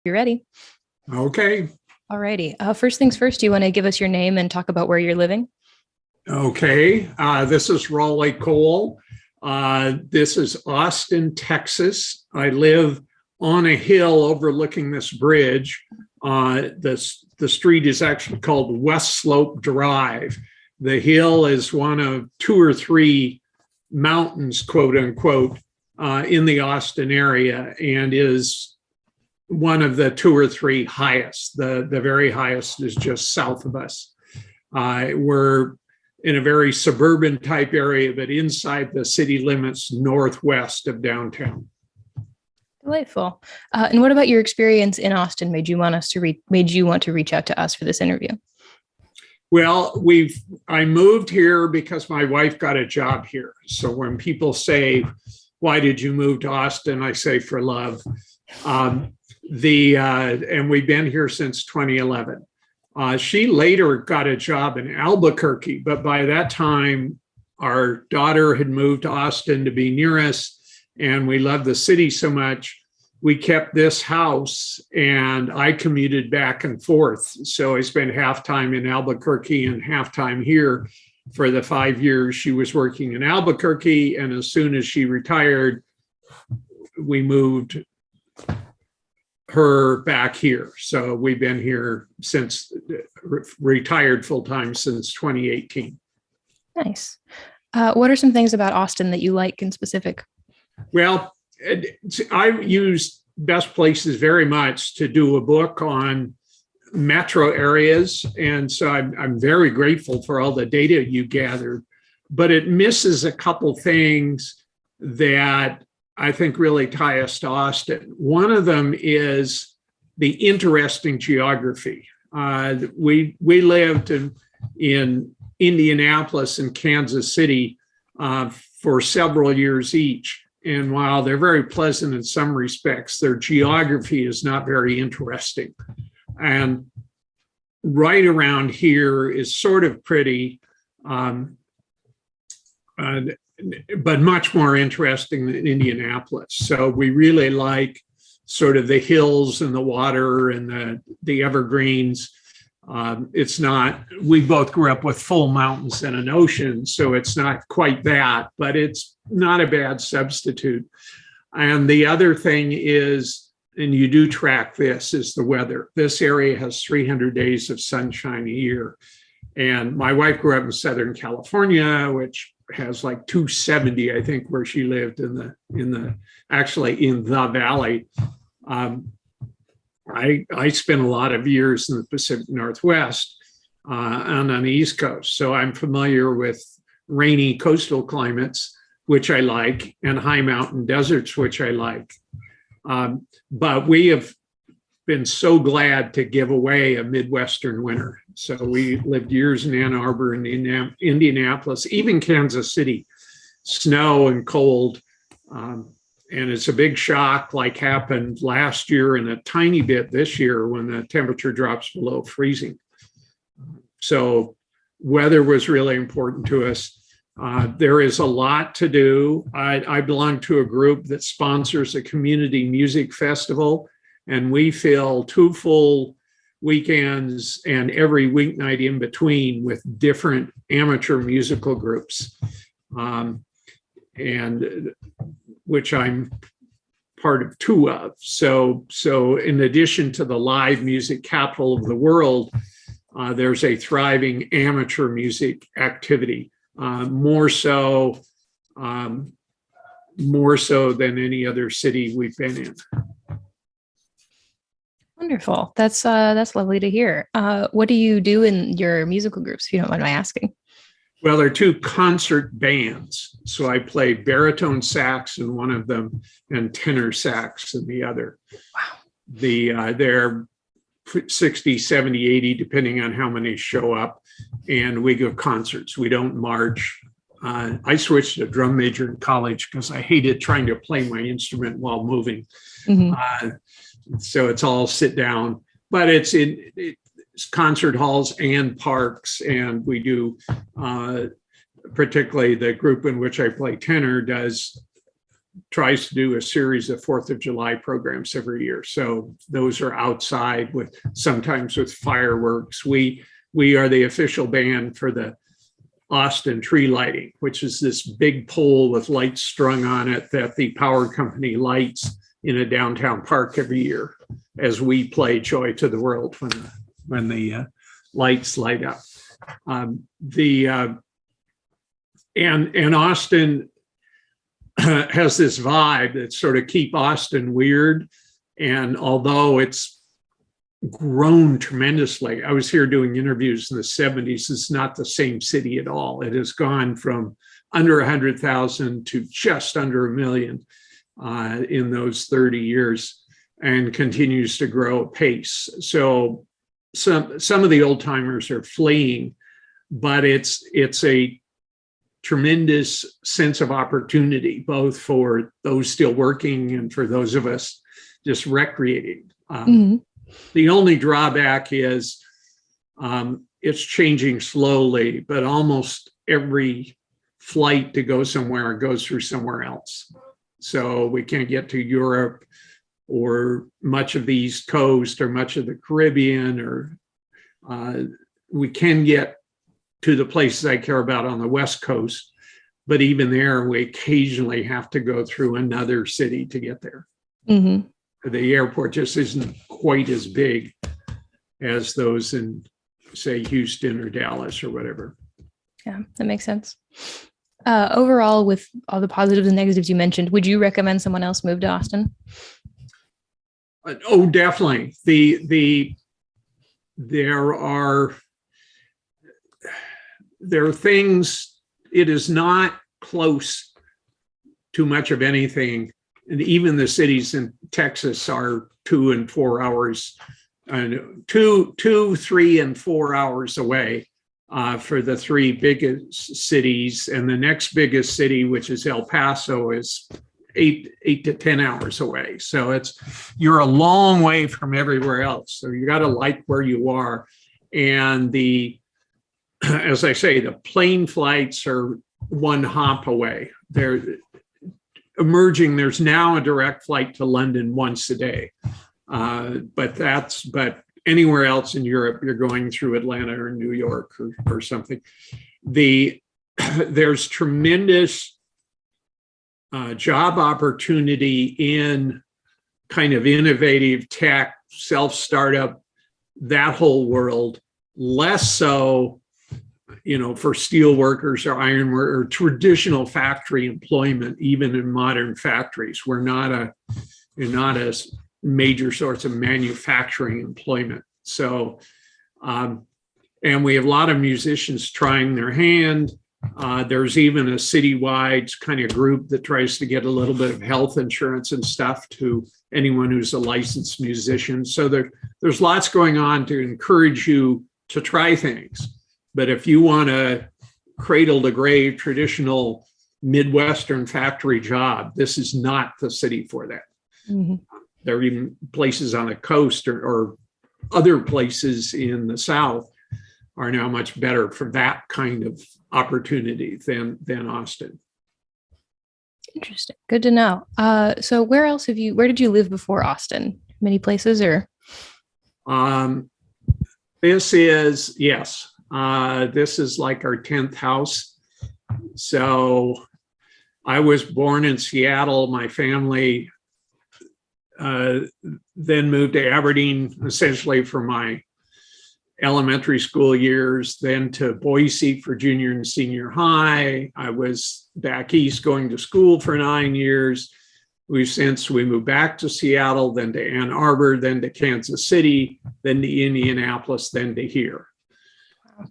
You ready? Okay. Alrighty. First things first, do you want to give us your name and talk about where you're living? Okay. This is Raleigh Cole. This is Austin, Texas. I live on a hill overlooking this bridge. The street is actually called West Slope Drive. The hill is one of two or three mountains, quote unquote, in the Austin area, and is one of the two or three highest. The very highest is just south of us. We're in a very suburban type area, but inside the city limits northwest of downtown. Delightful. And what about your experience in Austin made you want to reach out to us for this interview? Well, I moved here because my wife got a job here. So when people say, "Why did you move to Austin?" I say, "For love." And we've been here since 2011. She later got a job in Albuquerque, but by that time, our daughter had moved to Austin to be near us, and we loved the city so much. We kept this house, and I commuted back and forth. So I spent half time in Albuquerque and half time here for the 5 years she was working in Albuquerque. And as soon as she retired, we moved her back here. So we've been here since retired full time since 2018. Nice. What are some things about Austin that you like in specific? Well, I used Best Places very much to do a book on metro areas. And so I'm very grateful for all the data you gathered, but it misses a couple things that I think really tie us to Austin. One of them is the interesting geography. We lived in Indianapolis and Kansas City for several years each. And while they're very pleasant in some respects, their geography is not very interesting. And right around here is sort of pretty, but much more interesting than Indianapolis. So we really like sort of the hills and the water and the evergreens. We both grew up with full mountains and an ocean, so it's not quite that, but it's not a bad substitute. And the other thing is, and you do track this, is the weather. This area has 300 days of sunshine a year. And my wife grew up in Southern California, which has like 270, I think, where she lived in the valley. I spent a lot of years in the Pacific Northwest and on the East Coast. So I'm familiar with rainy coastal climates, which I like, and high mountain deserts, which I like. But we have been so glad to give away a Midwestern winter. So we lived years in Ann Arbor and Indianapolis, even Kansas City, snow and cold. And it's a big shock, like happened last year and a tiny bit this year when the temperature drops below freezing. So weather was really important to us. There is a lot to do. I belong to a group that sponsors a community music festival, and we fill 2 full weekends and every weeknight in between with different amateur musical groups, and which I'm part of 2 of. So in addition to the live music capital of the world, there's a thriving amateur music activity, more so than any other city we've been in. Wonderful. That's lovely to hear. What do you do in your musical groups, if you don't mind my asking? Well, there are 2 concert bands. So I play baritone sax in one of them and tenor sax in the other. Wow. They're 60, 70, 80, depending on how many show up. And we give concerts. We don't march. I switched to drum major in college because I hated trying to play my instrument while moving. Mm-hmm. So it's all sit down, but it's concert halls and parks. And we do, particularly the group in which I play tenor does tries to do a series of 4th of July programs every year. So those are outside with sometimes with fireworks. We are the official band for the Austin tree lighting, which is this big pole with lights strung on it that the power company lights in a downtown park every year as we play Joy to the World when the lights light up. And Austin has this vibe that sort of keep Austin weird. And although it's grown tremendously, I was here doing interviews in the 70s, it's not the same city at all. It has gone from under 100,000 to just under 1 million in those 30 years and continues to grow apace. So some of the old timers are fleeing, but it's a tremendous sense of opportunity, both for those still working and for those of us just recreating. The only drawback is it's changing slowly, but almost every flight to go somewhere goes through somewhere else. So we can't get to Europe or much of the East Coast or much of the Caribbean, or we can get to the places I care about on the West Coast, but even there, we occasionally have to go through another city to get there. The airport just isn't quite as big as those in, say, Houston or Dallas or whatever. Yeah, that makes sense. Overall, with all the positives and negatives you mentioned, would you recommend someone else move to Austin? Oh, definitely. There are things, it is not close to much of anything. And even the cities in Texas are 2 and 4 hours, 2, 3, and 4 hours away for the 3 biggest cities. And the next biggest city, which is El Paso, is 8 to 10 hours away. So you're a long way from everywhere else. So you got to like where you are. And as I say, the plane flights are 1 hop away. They're emerging. There's now a direct flight to London once a day. But anywhere else in Europe, you're going through Atlanta or New York or something. There's tremendous job opportunity in kind of innovative tech, self-startup, that whole world. Less so, for steel workers or iron workers or traditional factory employment, even in modern factories. We're not a major source of manufacturing employment. So, and we have a lot of musicians trying their hand. There's even a citywide kind of group that tries to get a little bit of health insurance and stuff to anyone who's a licensed musician. So there's lots going on to encourage you to try things. But if you want a cradle to grave traditional Midwestern factory job, this is not the city for that. There are even places on the coast or other places in the South are now much better for that kind of opportunity than Austin. Interesting. Good to know. So where did you live before Austin? Many places or? This is like our 10th house. So I was born in Seattle. My family then moved to Aberdeen, essentially for my elementary school years, then to Boise for junior and senior high. I was back east going to school for 9 years. We moved back to Seattle, then to Ann Arbor, then to Kansas City, then to Indianapolis, then to here.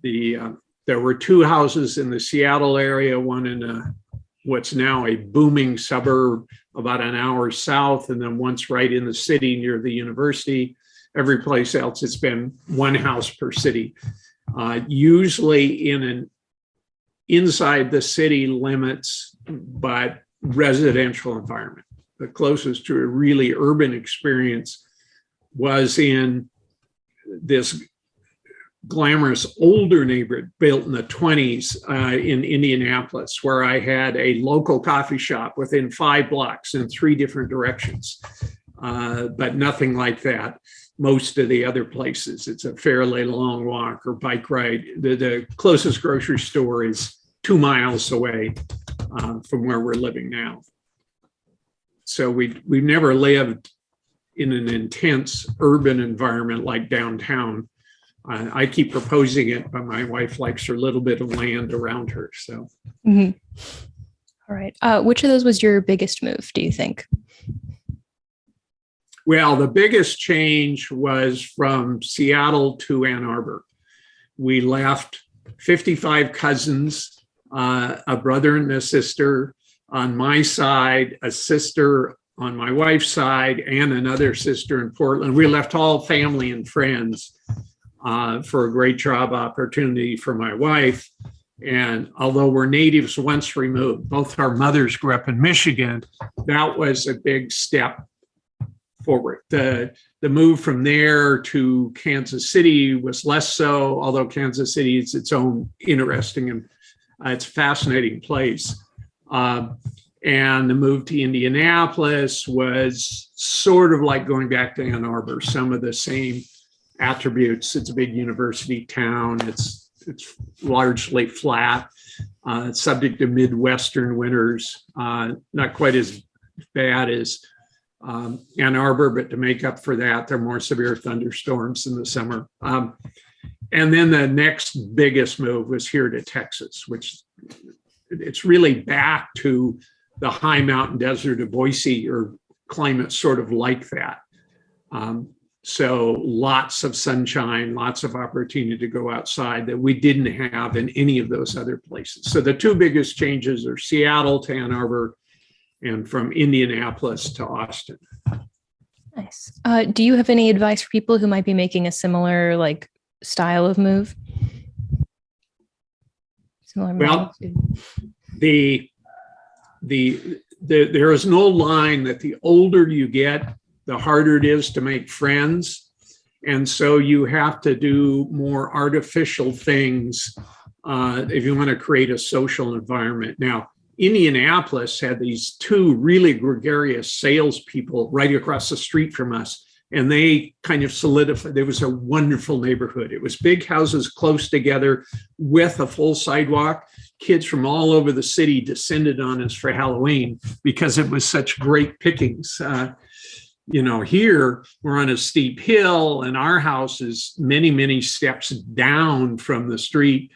There were 2 houses in the Seattle area, one in what's now a booming suburb about an hour south, and then once right in the city near the university. Every place else, it's been 1 house per city, usually inside the city limits, but residential environment. The closest to a really urban experience was in this glamorous older neighborhood built in the 20s in Indianapolis, where I had a local coffee shop within 5 blocks in 3 different directions. But nothing like that. Most of the other places, it's a fairly long walk or bike ride. The closest grocery store is 2 miles away from where we're living now. So we've never lived in an intense urban environment like downtown. I keep proposing it, but my wife likes her little bit of land around her. So, All right. Which of those was your biggest move, do you think? well, the biggest change was from Seattle to Ann Arbor. We left 55 cousins, a brother and a sister on my side, a sister on my wife's side, and another sister in Portland. We left all family and friends for a great job opportunity for my wife. And although we're natives once removed, both our mothers grew up in Michigan, that was a big step forward. The move from there to Kansas City was less so, although Kansas City is its own interesting and it's a fascinating place. And the move to Indianapolis was sort of like going back to Ann Arbor, some of the same attributes. It's a big university town. It's largely flat, subject to Midwestern winters, not quite as bad as Ann Arbor, but to make up for that, there are more severe thunderstorms in the summer. And then the next biggest move was here to Texas, which it's really back to the high mountain desert of Boise, or climate sort of like that. So lots of sunshine, lots of opportunity to go outside that we didn't have in any of those other places. So the two biggest changes are Seattle to Ann Arbor and from Indianapolis to Austin. Nice. Do you have any advice for people who might be making a similar style of move? Similar. Well, there is no line that the older you get, the harder it is to make friends. And so you have to do more artificial things if you want to create a social environment. Now, Indianapolis had these two really gregarious salespeople right across the street from us, and they kind of solidified. It was a wonderful neighborhood. It was big houses close together with a full sidewalk. Kids from all over the city descended on us for Halloween because it was such great pickings. Here we're on a steep hill and our house is many, many steps down from the street.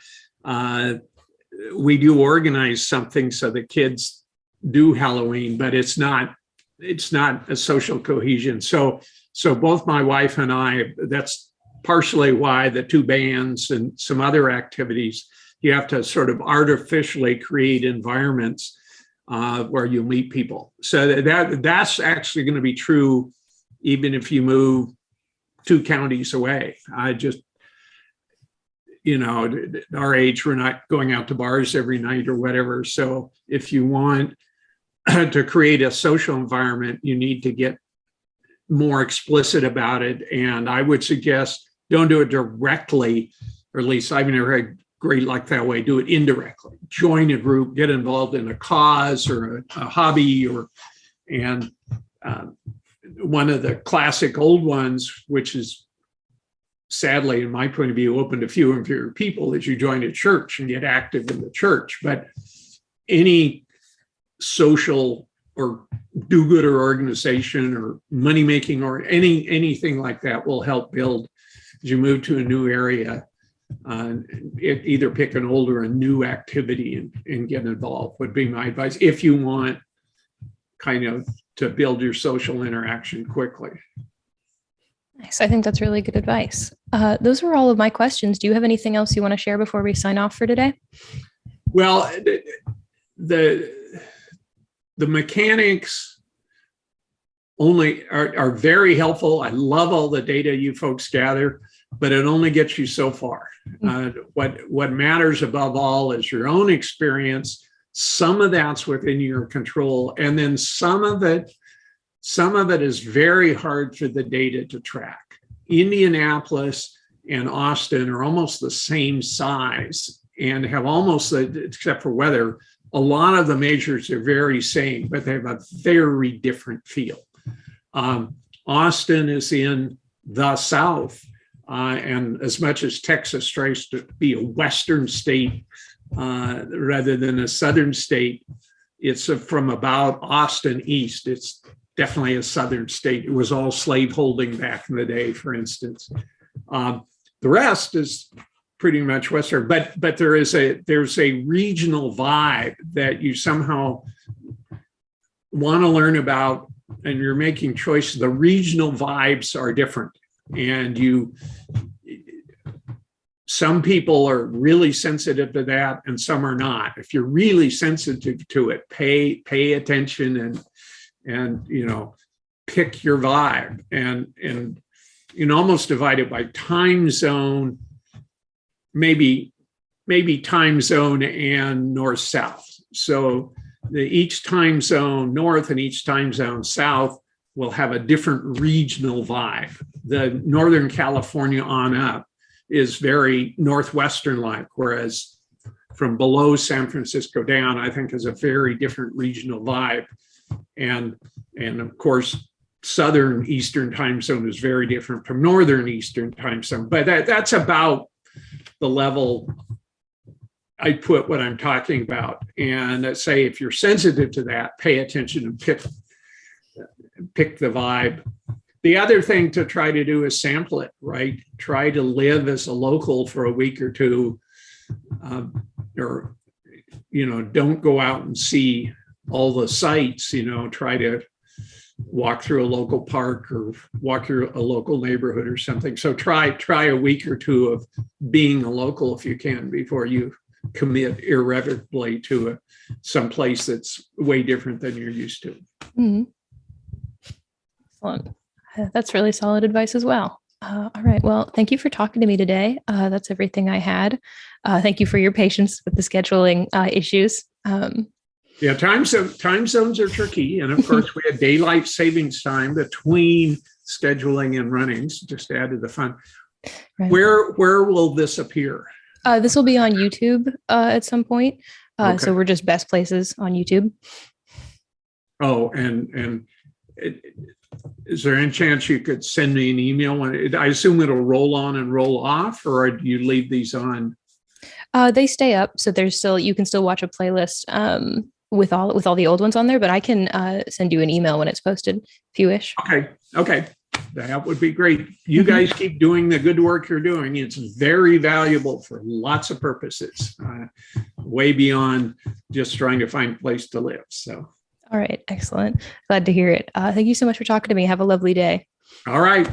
We do organize something so the kids do Halloween, but it's not a social cohesion. So both my wife and I, that's partially why the two bands and some other activities, you have to sort of artificially create environments where you meet people. So that's actually going to be true even if you move 2 counties away. Our age, we're not going out to bars every night or whatever. So if you want to create a social environment, you need to get more explicit about it. And I would suggest don't do it directly, or at least I've never had great luck that way. Do it indirectly. Join a group, get involved in a cause or a hobby, and one of the classic old ones, which is sadly, in my point of view, open to fewer and fewer people, is you join a church and get active in the church. But any social or do-gooder organization or money-making or anything like that will help build as you move to a new area. Either pick an old or a new activity and get involved would be my advice if you want kind of to build your social interaction quickly. Nice. I think that's really good advice. Those were all of my questions. Do you have anything else you want to share before we sign off for today? Well, the mechanics only are very helpful. I love all the data you folks gather, but it only gets you so far. What matters above all is your own experience. Some of that's within your control, and then some of it is very hard for the data to track. Indianapolis and Austin are almost the same size and have almost, except for weather, a lot of the measures are very same, but they have a very different feel. Austin is in the South, and as much as Texas tries to be a Western state rather than a Southern state, it's from about Austin east. It's definitely a Southern state. It was all slaveholding back in the day, for instance. The rest is pretty much Western, but there's a regional vibe that you somehow want to learn about, and you're making choices. The regional vibes are different, and some people are really sensitive to that and some are not. If you're really sensitive to it, pay attention and pick your vibe, and you can almost divide it by time zone, maybe time zone and north south. So each time zone north and each time zone south will have a different regional vibe. The Northern California on up is very Northwestern like, whereas from below San Francisco down, I think is a very different regional vibe. And of course, Southern Eastern time zone is very different from Northern Eastern time zone, but that's about the level I put what I'm talking about. And say, if you're sensitive to that, pay attention and pick the vibe. The other thing to try to do is sample it, right? Try to live as a local for a week or two, or don't go out and see all the sites. Try to walk through a local park or walk through a local neighborhood or something. So try a week or two of being a local if you can before you commit irrevocably to some place that's way different than you're used to. Mm-hmm. Excellent. That's really solid advice as well. All right. Well, thank you for talking to me today. That's everything I had. Thank you for your patience with the scheduling issues. Yeah, time zones are tricky. And of course, we had daylight savings time between scheduling and runnings, just added the fun. Right. Where will this appear? This will be on YouTube at some point. Okay. So we're just Best Places on YouTube. Oh, and is there any chance you could send me an email? I assume it'll roll on and roll off, or do you leave these on? They stay up, so you can still watch a playlist with all the old ones on there. But I can send you an email when it's posted if you wish. Okay, that would be great. You guys keep doing the good work you're doing. It's very valuable for lots of purposes, way beyond just trying to find a place to live. So. All right. Excellent. Glad to hear it. Thank you so much for talking to me. Have a lovely day. All right.